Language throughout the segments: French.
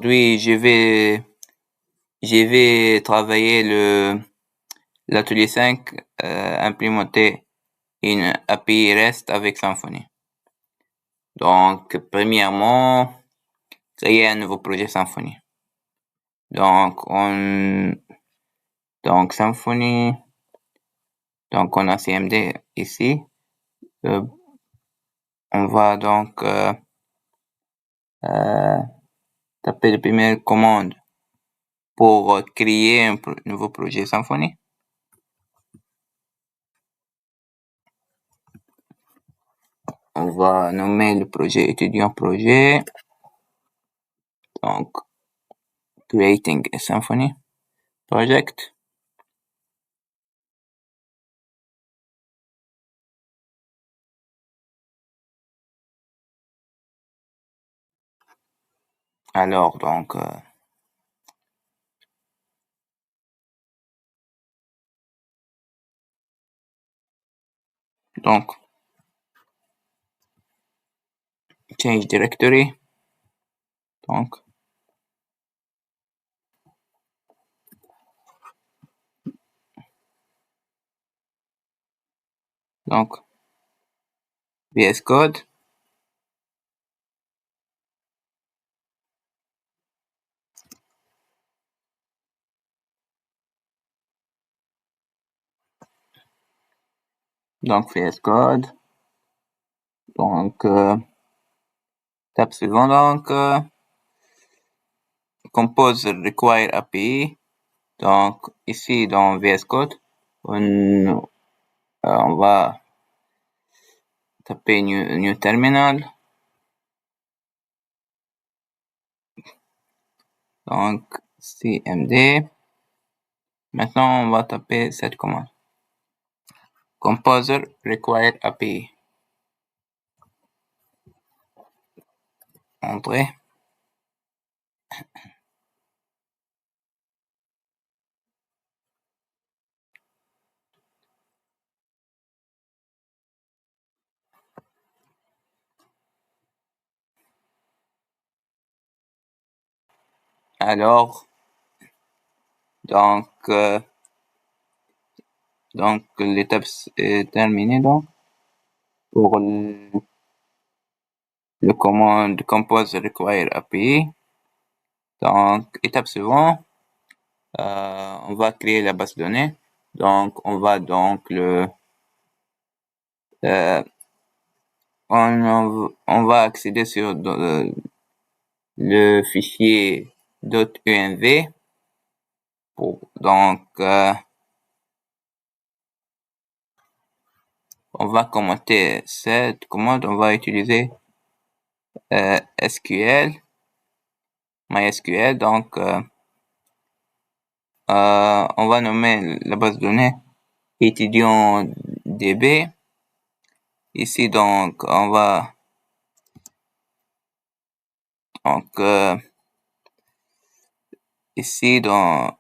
Aujourd'hui, je vais travailler l'atelier 5, implémenter une API REST avec Symfony. Donc, premièrement, créer un nouveau projet Symfony. Donc, Symfony, donc on a CMD ici. On va donc taper la première commande pour créer un nouveau projet Symfony. On va nommer le projet étudiant projet. Donc, creating a Symfony project. Alors, donc, change directory. Donc, VS Code. Donc, VS Code. Donc, étape suivante, donc, compose require API. Donc, ici, dans VS Code, on va taper new terminal. Donc, cmd. Maintenant, on va taper cette commande. Composer require API. Entrée. Alors, donc l'étape est terminée, donc, pour le commande compose require API. Donc, étape suivante, on va créer la base de données. Donc, on va donc on va accéder sur le fichier .env. Donc, on va commenter cette commande. On va utiliser SQL, MySQL. Donc, on va nommer la base de données étudiant DB. Ici, donc, on va ici dans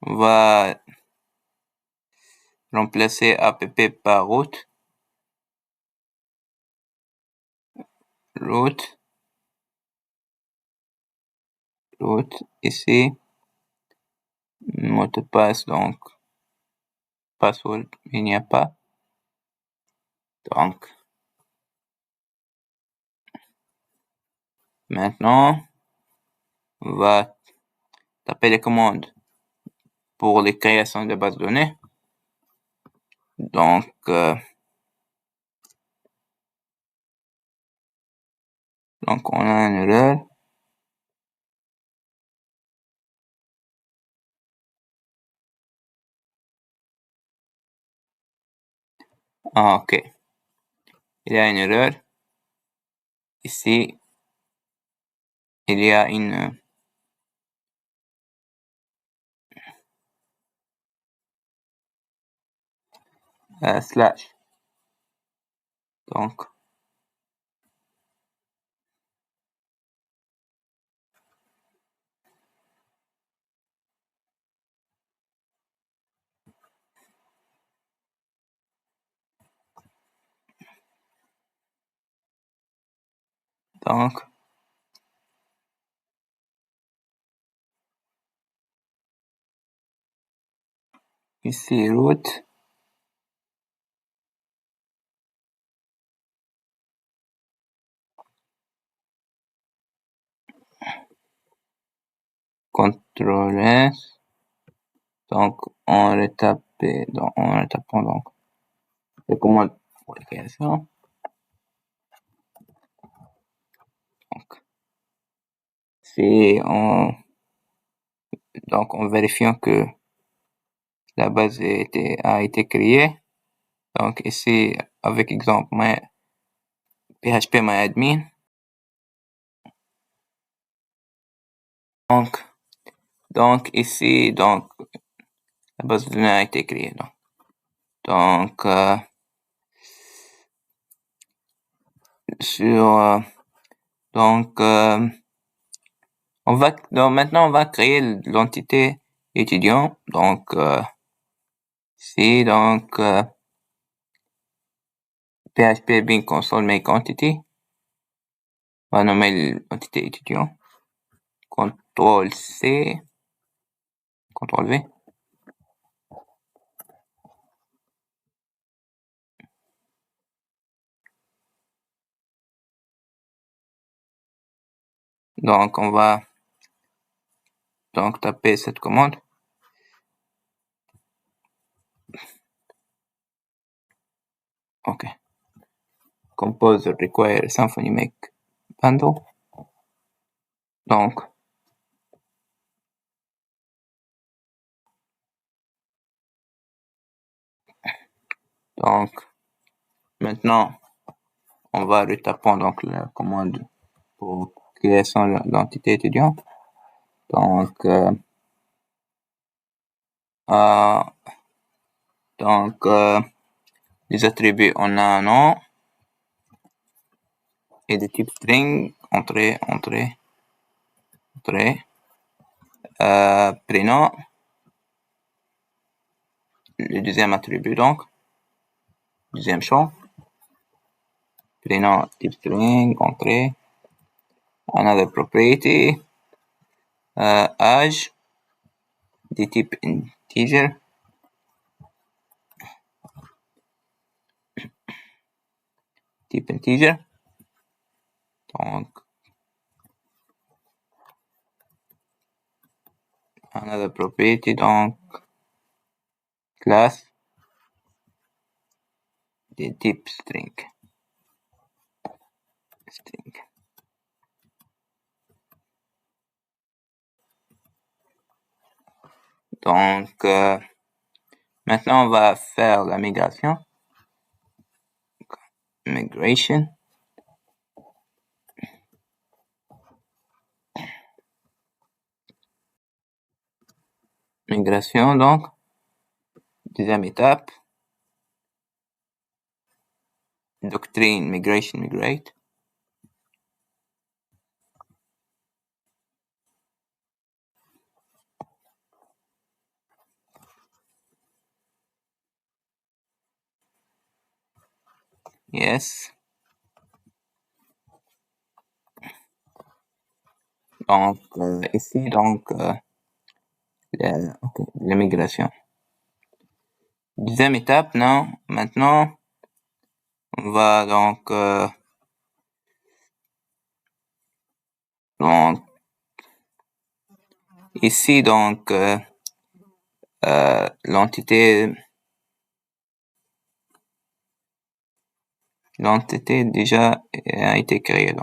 on va remplacer app par route. Ici, mot de passe, donc password, il n'y a pas. Donc, maintenant, on va taper les commandes pour les créations de bases de données. Donc, on a une erreur. Ok. Il y a une erreur. Ici, il y a une slash. Donc, Donc, ici, route. CTRL S. Donc, on retapant donc les commandes pour la création. Donc, en vérifiant que la base a été créée. Donc, ici, avec exemple, PHP MyAdmin. Donc, ici, la base de données a été créée. Donc, maintenant, on va créer l'entité étudiant. Donc, ici, PHP bin console make entity. On va nommer l'entité étudiant. CTRL C, CTRL V. Donc, on va taper cette commande. OK. Composer require Symfony make bundle. Donc, maintenant, on va retaper la commande pour création de l'entité étudiant. Les attributs, on a un nom et de type string, entrée, prénom, le deuxième attribut deuxième champ, prénom type string, entrée, another property, âge, de type integer, donc another property, classe de type string. Donc, maintenant, on va faire la migration. Migration. Migration, donc. Deuxième étape. Doctrine, migration, migrate. Yes. Donc, ici, la migration. Deuxième étape, maintenant, on va ici, l'entité déjà a été créée,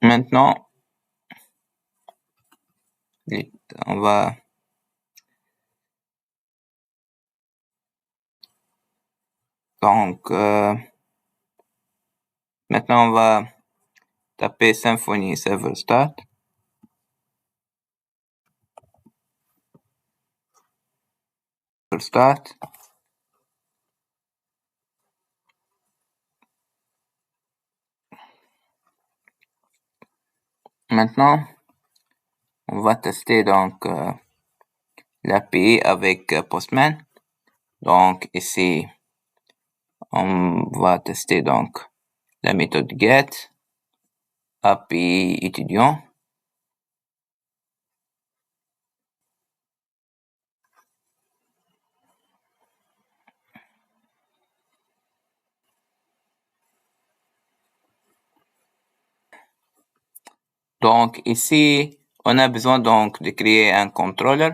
maintenant, on va maintenant on va taper Symfony server start. Maintenant, on va tester l'API avec Postman. Donc ici, On va tester donc la méthode get, API étudiant. Donc ici, on a besoin donc de créer un contrôleur.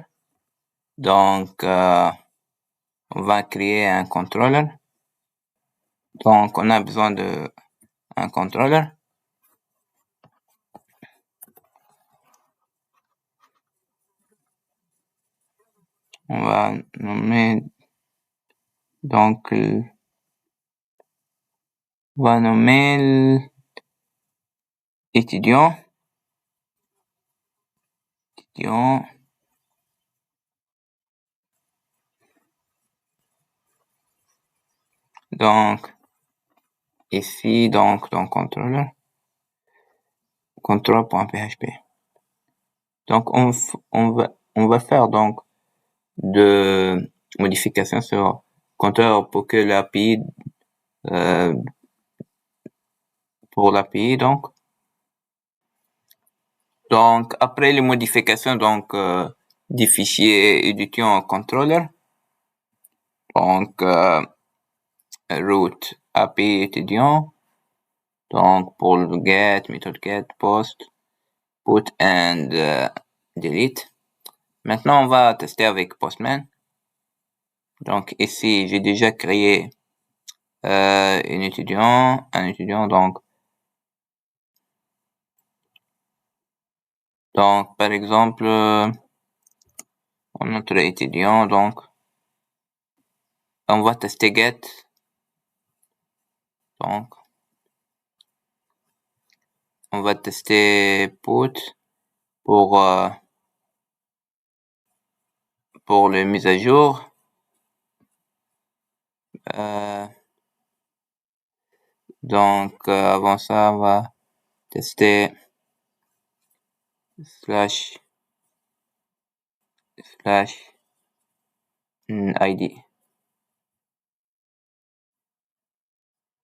Donc on va créer un contrôleur. Donc on a besoin de un contrôleur. On va nommer donc on va nommer étudiant. Donc ici donc dans contrôleur control.php. Donc on va faire donc de modifications sur contrôleur pour que l'API pour l'API donc après les modifications donc des fichiers étudiant controller donc root API étudiant donc pour le get méthode get post put and delete. Maintenant on va tester avec Postman. Donc ici j'ai déjà créé un étudiant donc par exemple notre étudiant donc on va tester get donc on va tester put pour les mises à jour. Donc avant ça on va tester slash id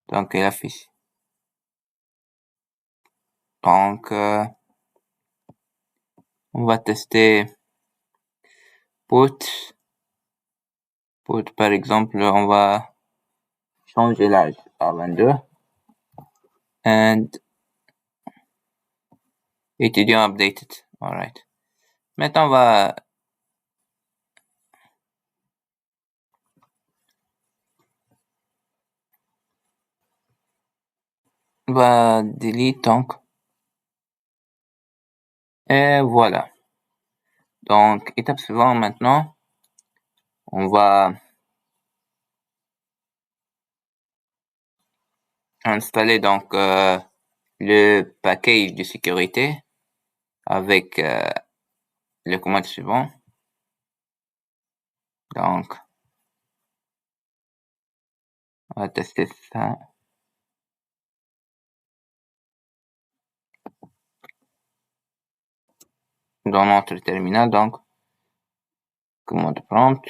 donc il affiche donc on va tester put par exemple on va changer l'âge à 22 and étudiant updated. Alright, maintenant on va delete donc et voilà. Donc étape suivante maintenant on va installer donc le package de sécurité avec le commande suivant. Donc on va tester ça. Dans notre terminal donc commande prompt.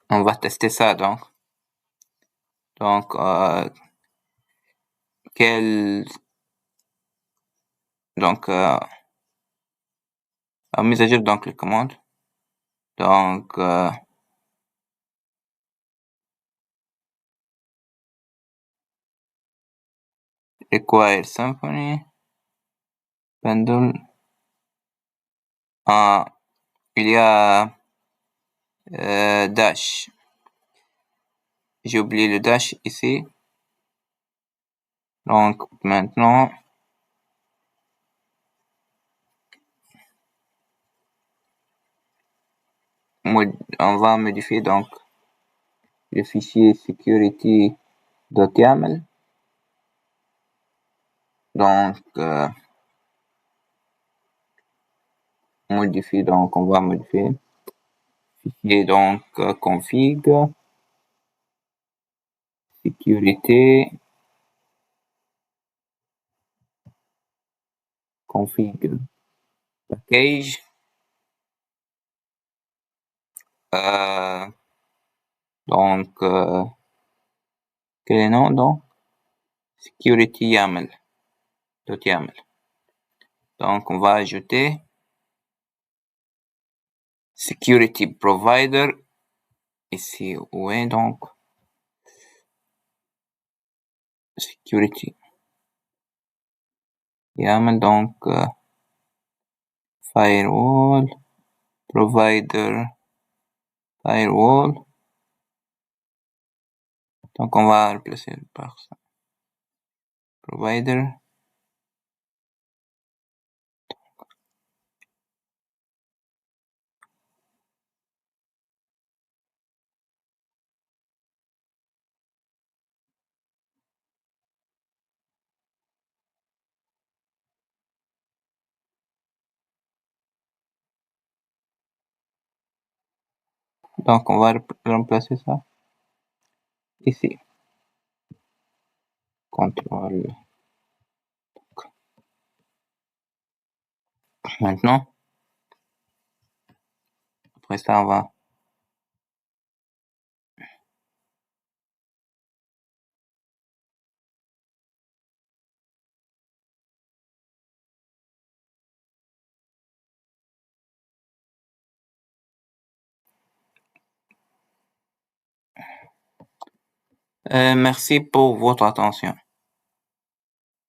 On va tester ça donc on mise à jour donc les commandes donc require Symfony bundle il y a dash. J'ai oublié le dash ici. Donc maintenant on va modifier donc le fichier security.yaml. Donc on va modifier fichier donc config sécurité, config package, donc, quel est le nom donc? Security YAML, .yaml. Donc, on va ajouter security provider, ici, où est donc security YAML, donc, firewall, provider, firewall. Donc, on va remplacer par ça. Provider. Donc, on va remplacer ça ici. Contrôle. Maintenant, après ça, on va merci pour votre attention.